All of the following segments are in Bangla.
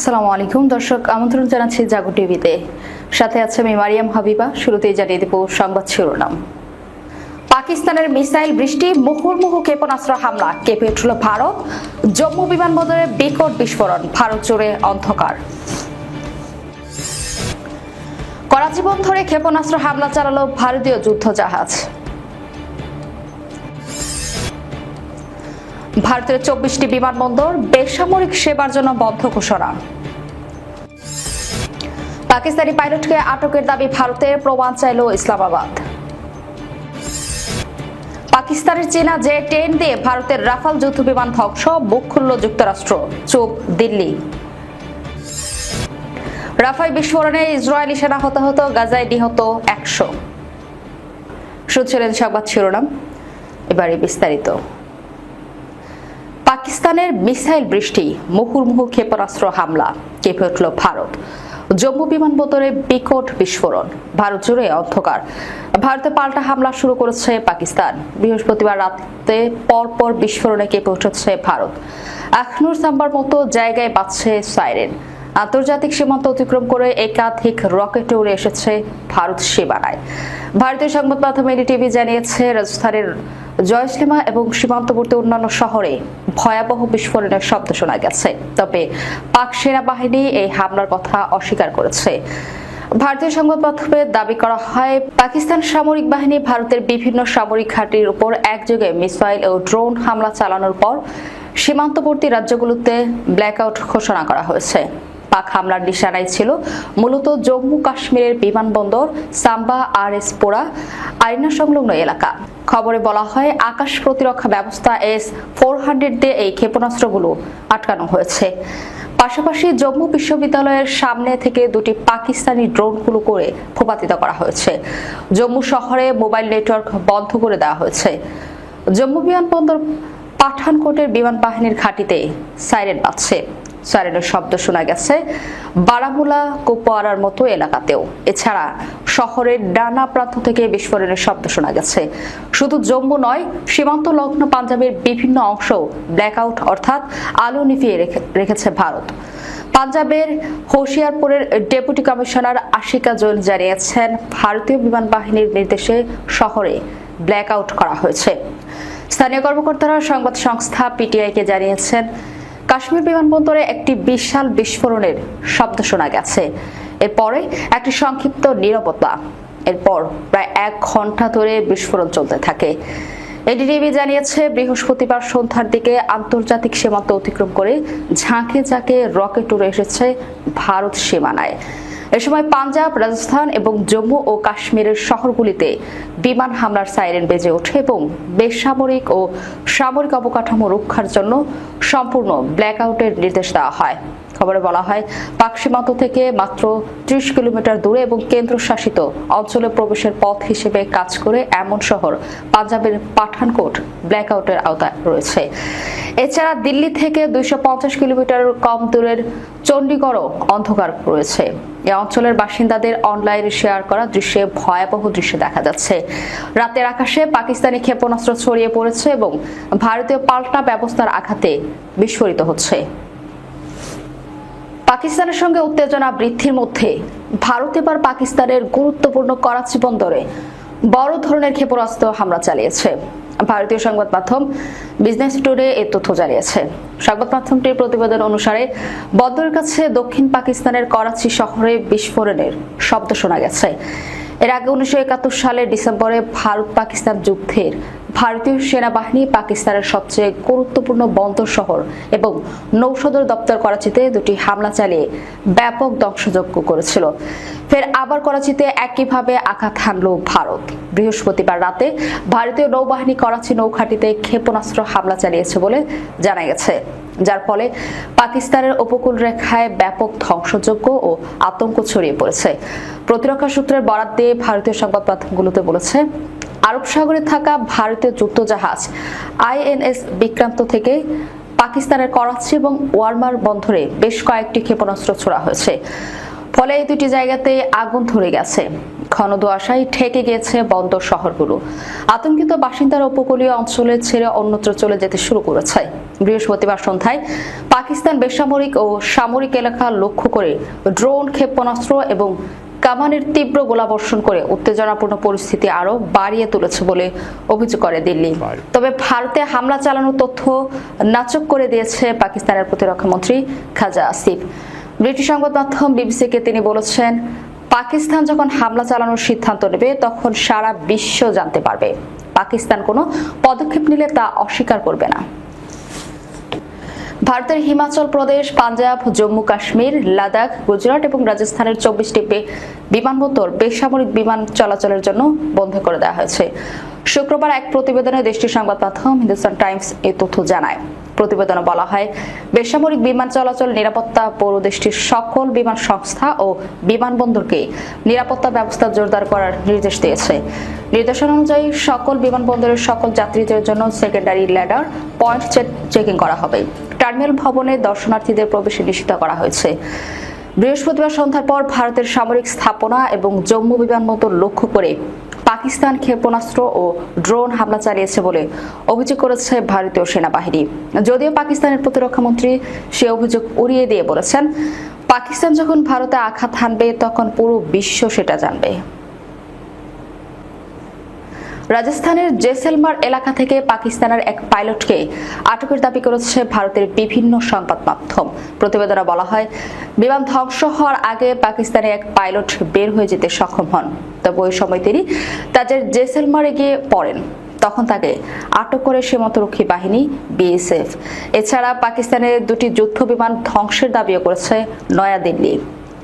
আসসালামু আলাইকুম দর্শক, আমন্ত্রণ জানাচ্ছি জাগো টিভিতে। সাথে আছে আমি মারিয়াম হাবিবা। শুরুতেই জানিয়ে দেব সংবাদ শিরোনাম। পাকিস্তানের মিসাইল বৃষ্টি, মুহুর্মুহু ক্ষেপণাস্ত্র হামলা, কেঁপে উঠল ভারত। জম্মু বিমানবন্দরে বিকট বিস্ফোরণ, ভারত জুড়ে অন্ধকার। করাচি বন্দরে ক্ষেপণাস্ত্র হামলা চালালো ভারতীয় যুদ্ধজাহাজ। ভারতের 24টি বিমানবন্দর বেসামরিক সেবার জন্য বন্ধ ঘোষণা। পাকিস্তানি পাইলটকে আটকের দাবি ভারতের, প্রমাণ চাইল ইসলামাবাদ। পাকিস্তানের চীনা জে-10 দিয়ে ভারতের রাফাল যুদ্ধ বিমান ধ্বংস, মুখ খুলল যুক্তরাষ্ট্র, চুপ দিল্লি। রাফাল বিস্ফোরণে ইসরায়েলি সেনা হতাহত, গাজায় নিহত 100। শুনছিলেন সংবাদ শিরোনাম, এবারে বিস্তারিত। পাকিস্তানের মিসাইল বৃষ্টি, মুহুর্মুহু ক্ষেপণাস্ত্র হামলা, কেঁপে উঠল ভারত। জম্মু বিমানবন্দরে বিকট বিস্ফোরণ, ভারত জুড়ে অন্ধকার। ভারতে পাল্টা হামলা শুরু করেছে পাকিস্তান। বৃহস্পতিবার রাতে পরপর বিস্ফোরণে কেঁপে উঠেছে ভারত। আখনুর সাম্বার মতো জায়গায় বাজছে সাইরেন। আন্তর্জাতিক সীমান্ত অতিক্রম করে একাধিক রকেট উড়ে এসেছে ভারত সীমানায়। ভারতীয় সংবাদ মাধ্যম এনডিটিভি জানিয়েছে, রাজস্থানের জয়সীমা এবং সীমান্তবর্তী অন্যান্য শহরে ভয়াবহ বিস্ফোরণের শব্দ শোনা গেছে। তবে পাক সেনাবাহিনী এই হামলার কথা অস্বীকার করেছে। ভারতীয় সংবাদ মাধ্যমে দাবি করা হয়, পাকিস্তান সামরিক বাহিনী ভারতের বিভিন্ন সামরিক ঘাঁটির উপর একযোগে মিসাইল ও ড্রোন হামলা চালানোর পর সীমান্তবর্তী রাজ্যগুলোতে ব্ল্যাকআউট ঘোষণা করা হয়েছে। পাক হামলার নিশানায় ছিল মূলত জম্মু কাশ্মীরের বিমানবন্দর, সাম্বা আর এসপোরা, আরিনা সংলগ্ন এলাকা। খবরে বলা হয়, আকাশ প্রতিরক্ষা ব্যবস্থা S-400 দিয়ে এই ক্ষেপণাস্ত্রগুলো আটকানো হয়েছে। পাশাপাশি জম্মু বিশ্ববিদ্যালয়ের সামনে থেকে দুটি পাকিস্তানি ড্রোনগুলো করে ভূপাতিত করা হয়েছে। জম্মু শহরে মোবাইল নেটওয়ার্ক বন্ধ করে দেওয়া হয়েছে। জম্মু বিমানবন্দর পাঠানকোটের বিমান বাহিনীর ঘাঁটিতে সাইরেন বাজছে। সাইরেনের শব্দ শোনা গেছে বারামুলা, কুপওয়ারার মতো এলাকাতেও। এছাড়া শহরের ডানা প্রান্ত থেকে বিস্ফোরণের শব্দ শোনা গেছে। শুধু জম্মু নয়, সীমান্ত লগ্ন পাঞ্জাবের বিভিন্ন অংশ ব্ল্যাকআউট অর্থাৎ আলো নিভিয়ে রেখেছে ভারত। পাঞ্জাবের হোশিয়ারপুরের ডেপুটি কমিশনার আশিকা জৈন জানিয়েছেন, ভারতীয় বিমান বাহিনীর নির্দেশে শহরে ব্ল্যাকআউট করা হয়েছে। স্থানীয় কর্মকর্তারা সংবাদ সংস্থা পিটিআইকে জানিয়েছেন, কাশ্মীর বিমানবন্দরে একটি বিশাল বিস্ফোরণের শব্দ শোনা গেছে। এরপরে একটি সংক্ষিপ্ত নীরবতা। এরপর প্রায় 1 ঘন্টা ধরে বিস্ফোরণ চলতে থাকে। এনডিটিভি জানিয়েছে, বৃহস্পতিবার সন্ধ্যার দিকে আন্তর্জাতিক সীমান্ত অতিক্রম করে ঝাঁকে ঝাঁকে রকেট উড়ে এসেছে ভারত সীমানায়। এ সময় পাঞ্জাব, রাজস্থান এবং জম্মু ও কাশ্মীরের শহরগুলিতে বিমান হামলার সাইরেন বেজে ওঠে এবং বেসামরিক ও সামরিক অবকাঠামো রক্ষার জন্য সম্পূর্ণ ব্ল্যাকআউটের নির্দেশ দেওয়া হয়। খবরে বলা হয়, পাক সীমান্ত থেকে মাত্র 30 কিলোমিটার দূরে এবং কেন্দ্রশাসিত অঞ্চলে প্রবেশের পথ হিসেবে কাজ করে এমন শহর পাঞ্জাবের পাঠানকোট ব্ল্যাকআউটের আওতায় রয়েছে। এছাড়া দিল্লি থেকে 250 কিলোমিটার কম দূরের চণ্ডীগড়ও অন্ধকার রয়েছে। এই অঞ্চলের বাসিন্দাদের অনলাইনে শেয়ার করা দৃশ্যে ভয়াবহ দৃশ্য দেখা যাচ্ছে। রাতের আকাশে পাকিস্তানি ক্ষেপণাস্ত্র ছড়িয়ে পড়েছে এবং ভারতীয় পাল্টা ব্যবস্থার আঘাতে বিস্ফোরিত হচ্ছে। পাকিস্তানের সঙ্গে উত্তেজনা বৃদ্ধির মধ্যে ভারত এবার পাকিস্তানের গুরুত্বপূর্ণ করাচি বন্দরে বড় ধরনের ক্ষেপণাস্ত্র হামলা চালিয়েছে। ভারতীয় সংবাদ মাধ্যম বিজনেস টুডে এই তথ্য জানিয়েছে। সংবাদ মাধ্যমটির প্রতিবেদন অনুসারে, বন্দরের কাছে দক্ষিণ পাকিস্তানের করাচি শহরে বিস্ফোরণের শব্দ শোনা গেছে। এর আগে 1971 সালের ডিসেম্বরে ভারত পাকিস্তান যুদ্ধের ভারতীয় সেনাবাহিনী পাকিস্তানের সবচেয়ে গুরুত্বপূর্ণ বন্দর শহর এবং নৌসদর দপ্তর করাচিতে দুটি হামলা চালিয়ে ব্যাপক ধ্বংসযজ্ঞ করেছিল। ফের আবার করাচিতে একইভাবে আঘাত হানল ভারত। বৃহস্পতিবার রাতে ভারতীয় নৌবাহিনী করাচি নৌঘাঁটিতে ক্ষেপণাস্ত্র হামলা চালিয়েছে বলে জানা গেছে, যার ফলে পাকিস্তানের উপকূল রেখায় ব্যাপক ধ্বংসযজ্ঞ ও আতঙ্ক ছড়িয়ে পড়েছে। প্রতিরক্ষা সূত্রের বরাত দিয়ে ভারতীয় সংবাদ মাধ্যমগুলোতে বলেছে, আরব সাগরে থাকা ভারতীয় যুদ্ধজাহাজ INS বিক্রান্ত থেকে পাকিস্তানের করাচি এবং ওয়ারমার বন্দরে বেশ কয়েকটি ক্ষেপণাস্ত্র ছোড়া হয়েছে। ফলে এই দুটি জায়গাতে আগুন ধরে গেছে। ঘন ধোঁয়াশায় ঠেকে গিয়েছে বন্দর শহরগুলো। আতঙ্কিত বাসিন্দারা উপকূলীয় অঞ্চলে ছেড়ে অন্যত্র চলে যেতে শুরু করেছে। বৃহস্পতিবার সন্ধ্যায় পাকিস্তান বেসামরিক ও সামরিক এলাকা লক্ষ্য করে ড্রোন, ক্ষেপণাস্ত্র এবং কামানের তীব্র গোলাবর্ষণ করে উত্তেজনাপূর্ণ পরিস্থিতি আরও বাড়িয়ে তুলেছে বলে অভিযোগ করে দিল্লি। তবে ভারতে হামলা চালানোর তথ্য নাকচ করে দিয়েছে পাকিস্তানের প্রতিরক্ষা মন্ত্রী খাজা আসিফ। ব্রিটিশ সংবাদ মাধ্যম বিবিসিকে তিনি বলেছেন, পাকিস্তান যখন হামলা চালানোর সিদ্ধান্ত নেবে তখন সারা বিশ্ব জানতে পারবে। পাকিস্তান কোনো পদক্ষেপ নিলে তা অস্বীকার করবে না। ভারতের হিমাচল প্রদেশ, পাঞ্জাব, জম্মু কাশ্মীর, লাদাখ, গুজরাট এবং রাজস্থানের 24টি বিমানবন্দর বেসামরিক বিমান চলাচলের জন্য বন্ধ করে দেওয়া হয়েছে। শুক্রবার এক প্রতিবেদনে দেশটির সংবাদ মাধ্যম হিন্দুস্তান টাইমস এই তথ্য জানায়। প্রতিবেদনে বলা হয়, বেসামরিক বিমান চলাচল নিরাপত্তা পৌর দেশটির সকল বিমান সংস্থা ও বিমানবন্দরকে নিরাপত্তা ব্যবস্থা জোরদার করার নির্দেশ দিয়েছে। নির্দেশনা অনুযায়ী সকল বিমানবন্দরের সকল যাত্রীদের জন্য সেকেন্ডারি ল্যাডার পয়েন্ট চেকিং করা হবে। টার্মিনাল ভবনে দর্শনার্থীদের প্রবেশে নিষিদ্ধ করা হয়েছে। বৃহস্পতিবার সন্ধ্যার পর ভারতের সামরিক স্থাপনা এবং জম্মু বিমানবন্দর লক্ষ্য করে পাকিস্তান ক্ষেপণাস্ত্র ও ড্রোন হামলা চালিয়েছে বলে অভিযোগ করেছে ভারতীয় সেনাবাহিনী। যদিও পাকিস্তানের প্রতিরক্ষা মন্ত্রী সে অভিযোগ উড়িয়ে দিয়ে বলেছেন, পাকিস্তান যখন ভারতে আঘাত হানবে তখন পুরো বিশ্ব সেটা জানবে। রাজস্থানের জেসেলমার এলাকা থেকে পাকিস্তানের এক পাইলটকে আটকের দাবি করেছে ভারতের বিভিন্ন সংবাদ মাধ্যম। প্রতিবেদনে বলা হয়, বিমান ধ্বংস হওয়ার আগে পাকিস্তানের এক পাইলট বের হয়ে যেতে সক্ষম হন। তবে ওই সময় তিনি তাদের জেসেলমারে গিয়ে পড়েন। তখন তাকে আটক করে সীমান্তরক্ষী বাহিনী বিএসএফ। এছাড়া পাকিস্তানের দুটি যুদ্ধ বিমান ধ্বংসের দাবিও করেছে নয়াদিল্লি।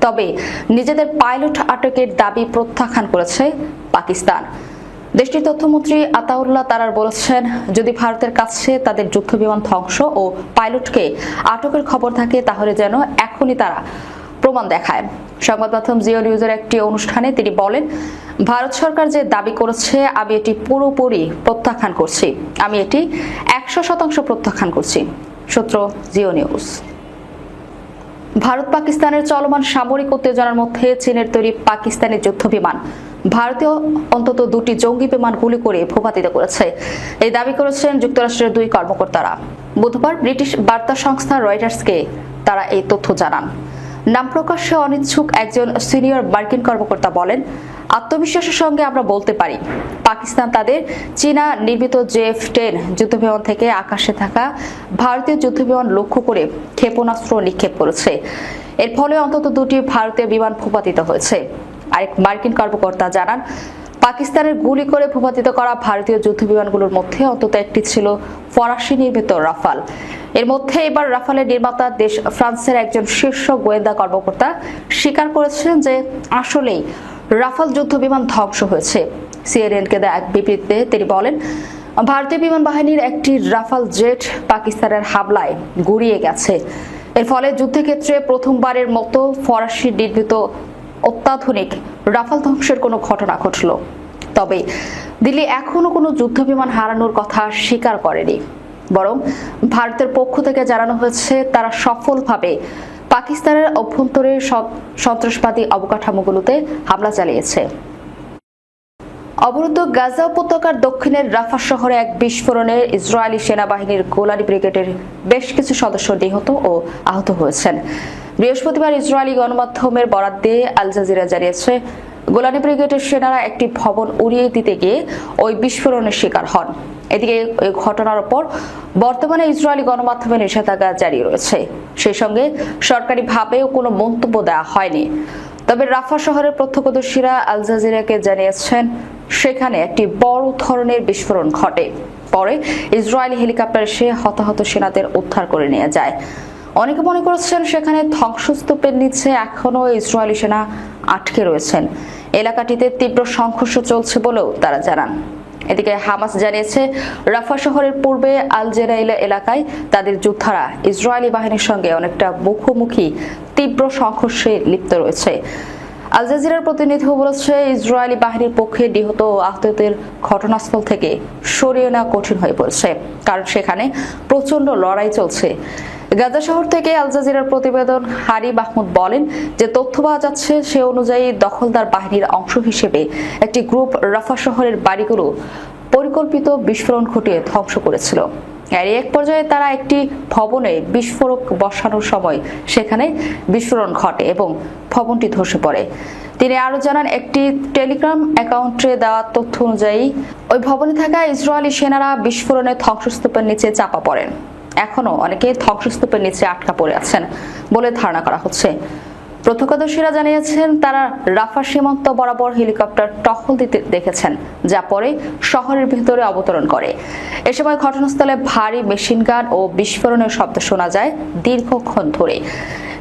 তবে নিজেদের পাইলট আটকের দাবি প্রত্যাখ্যান করেছে পাকিস্তান। দেশটির তথ্যমন্ত্রী আতাউল্লাহ তারার বলেছেন, যদি ভারতের কাছে তাদের যুদ্ধ বিমান ধ্বংস ও পাইলটকে আটকের খবর থাকে তাহলে যেন এখনই তারা প্রমাণ দেখায়। সংবাদ মাধ্যম জিও নিউজের একটি অনুষ্ঠানে তিনি বলেন, ভারত সরকার যে দাবি করেছে আমি এটি পুরোপুরি প্রত্যাখ্যান করছি। আমি এটি 100% প্রত্যাখ্যান করছি। সূত্র জিও নিউজ। ভারত পাকিস্তানের চলমান সামরিক উত্তেজনার মধ্যে চীনের তৈরি পাকিস্তানি যুদ্ধ বিমান ভারতীয় অন্তত দুটি জঙ্গি বিমান গুলি করে ভূপাতিত করেছে, এই দাবি করেছেন যুক্তরাষ্ট্রের দুই কর্মকর্তারা। বুধবার ব্রিটিশ বার্তা সংস্থা রয়টার্সকে তারা এই তথ্য জানান। নাম প্রকাশে অনিচ্ছুক একজন সিনিয়র মার্কিন কর্মকর্তা বলেন, আত্মবিশ্বাসের সঙ্গে আমরা বলতে পারি, পাকিস্তান তাদের চীনা নির্মিত জেএফ-10 যুদ্ধবিমান থেকে আকাশে থাকা ভারতীয় যুদ্ধবিমান লক্ষ্য করে ক্ষেপণাস্ত্র নিক্ষেপ করেছে। এর ফলে অন্তত দুটি ভারতীয় বিমান ভূপাতিত হয়েছে। আরেক মার্কিন কর্মকর্তা জানান, পাকিস্তানের গুলি করে ভূপাতিত করা ভারতীয় যুদ্ধবিমানগুলোর মধ্যে অন্তত একটি ছিল ফরাসি নির্মিত রাফাল। এর মধ্যে এবার রাফালের নির্মাতা দেশ ফ্রান্সের একজন শীর্ষ গোয়েন্দা কর্মকর্তা স্বীকার করেছেন যে আসলেই রাফাল যুদ্ধ বিমান ধ্বংস হয়েছে। সিএনএনকে দেয়া এক বিবৃতিতে তিনি বলেন, ভারতীয় বিমান বাহিনীর একটি রাফাল জেট পাকিস্তানের হামলায় গুড়িয়ে গেছে। এর ফলে যুদ্ধক্ষেত্রে প্রথমবারের মতো ফরাসি নির্মিত অত্যাধুনিক রাফাল ধ্বংসের কোনো ঘটনা ঘটল। তবে দিল্লি এখনো কোনো যুদ্ধ বিমান হারানোর কথা স্বীকার করেনি, বরং ভারতের পক্ষ থেকে জানানো হয়েছে তারা সফলভাবে পাকিস্তানের অভ্যন্তরে সন্ত্রাসবাদী অবকাঠামোগুলোতে হামলা চালিয়েছে। অবরুদ্ধ গাজা উপত্যকার দক্ষিণের রাফা শহরে এক বিস্ফোরণে ইসরায়েলি সেনাবাহিনীর গোলানি ব্রিগেডের বেশ কিছু সদস্য নিহত ও আহত হয়েছেন। বৃহস্পতিবার ইসরায়েলি গণমাধ্যমের বরাত দিয়ে আল জাজিরা জানিয়েছে, গোলানি ব্রিগেডের সেনারা একটি ভবন উড়িয়ে দিতে গিয়ে ওই বিস্ফোরণের শিকার হন। এদিকে এই ঘটনার পর বর্তমানে ইসরায়েলি গণমাধ্যমে নিষেধাজ্ঞা জারি রয়েছে। সেই সঙ্গে সরকারিভাবেও কোনো মন্তব্য দেওয়া হয়নি। তবে রাফা শহরের প্রত্যক্ষদর্শীরা আল জাজিরাকে জানিয়েছেন, সেখানে একটি বড় ধরনের বিস্ফোরণ ঘটে। পরে ইসরায়েলি হেলিকপ্টার এসে হতাহত সেনাদের উদ্ধার করে নিয়ে যায়। অনেকে মনে করছেন সেখানে ধ্বংসস্তূপের নিচে এখনো ইসরায়েলি সেনা আটকে রয়েছেন। এলাকাটিতে তীব্র সংঘর্ষ চলছে বলেও তারা জানান। এদিকে হামাস জানিয়েছে, রাফা শহরের পূর্বে আল জেরাইলা এলাকায় তাদের যোদ্ধারা ইসরায়েলি বাহিনীর সঙ্গে অনেকটা মুখোমুখি তীব্র সংঘর্ষে লিপ্ত রয়েছে। আল জাজিরার প্রতিনিধিও বলেছে, ইসরায়েলি বাহিনীর পক্ষে নিহত ও আহতদের ঘটনাস্থল থেকে সরিয়ে নেওয়া কঠিন হয়ে পড়েছে, কারণ সেখানে প্রচন্ড লড়াই চলছে। গাজা শহর থেকে আল জাজিরার প্রতিবেদন হারি মাহমুদ বলেন যে তথ্য পাওয়া যাচ্ছে সে অনুযায়ী দখলদার বাহিনীর অংশ হিসেবে একটি গ্রুপ রাফা শহরের বাড়িগুলো পরিকল্পিত বিস্ফোরণ ঘটিয়ে ধ্বংস করেছিল। এর এক পর্যায়ে তারা একটি ভবনে বিস্ফোরক বসানোর সময় সেখানে বিস্ফোরণ ঘটে এবং ভবনটি ধসে পড়ে। তিনি আরো জানান, একটি টেলিগ্রাম অ্যাকাউন্টে দেওয়া তথ্য অনুযায়ী ওই ভবনে থাকা ইসরায়েলি সেনারা বিস্ফোরণে ধ্বংসস্তূপের নিচে চাপা পড়েন। এখনো অনেকে ধ্বংসস্তূপের নিচে আটকা পড়ে আছেন বলে ধারণা করা হচ্ছে। প্রত্যক্ষদর্শীরা জানিয়েছেন, তারা রাফা সীমান্ত বরাবর হেলিকপ্টার টহল দিতে দেখেছেন, যা পরে শহরের ভেতরে অবতরণ করে। এ সময় ঘটনাস্থলে ভারী মেশিনগান ও বিস্ফোরণের শব্দ শোনা যায় দীর্ঘক্ষণ ধরে।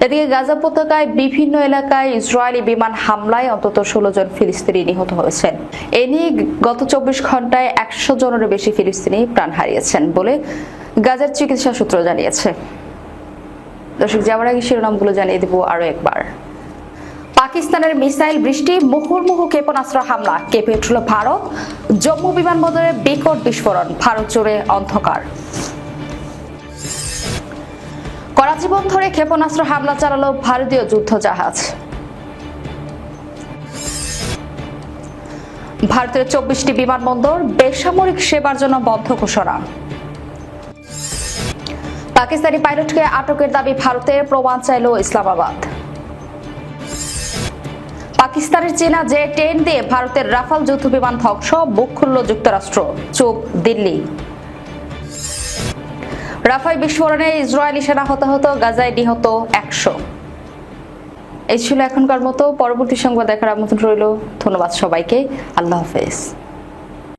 এদিকে গাজা উপত্যকায় বিভিন্ন এলাকায় ইসরায়েলি বিমান হামলায় অন্তত 16 জন ফিলিস্তিনি নিহত হয়েছেন। এ নিয়ে গত 24 ঘন্টায় 100 জনেরও বেশি ফিলিস্তিনি প্রাণ হারিয়েছেন বলে গাজার চিকিৎসা সূত্র জানিয়েছে। দর্শক, যাওয়ার আগে শিরোনামগুলো জানিয়ে দেব আরো একবার। পাকিস্তানের মিসাইল বৃষ্টি, মুহুর্মুহু ক্ষেপণাস্ত্র হামলা, কেঁপে উঠল ভারত। জম্মু বিমানবন্দরে বিকট বিস্ফোরণ, ভারত জুড়ে অন্ধকার। করাচি বন্দরে ক্ষেপণাস্ত্র হামলা চালালো ভারতীয় যুদ্ধ জাহাজ। ভারতের 24টি বিমানবন্দর বেসামরিক সেবার জন্য বন্ধ ঘোষণা। পাকিস্তানি পাইলটকে আটকের দাবি ভারতের, প্রমাণ চাইল ইসলামাবাদ। পাকিস্তানের চীনা জে-10 দিয়ে ভারতের রাফাল যুদ্ধ বিমান ধ্বংস, বুক খুলল যুক্তরাষ্ট্র, চুপ দিল্লি। রাফাল বিস্ফোরণে ইসরায়েলি সেনা হতাহত, গাজায় নিহত 100। এই ছিল এখনকার মতো। পরবর্তী সংবাদ দেখার আমন্ত্রণ রইল। ধন্যবাদ সবাইকে। আল্লাহ হাফেজ।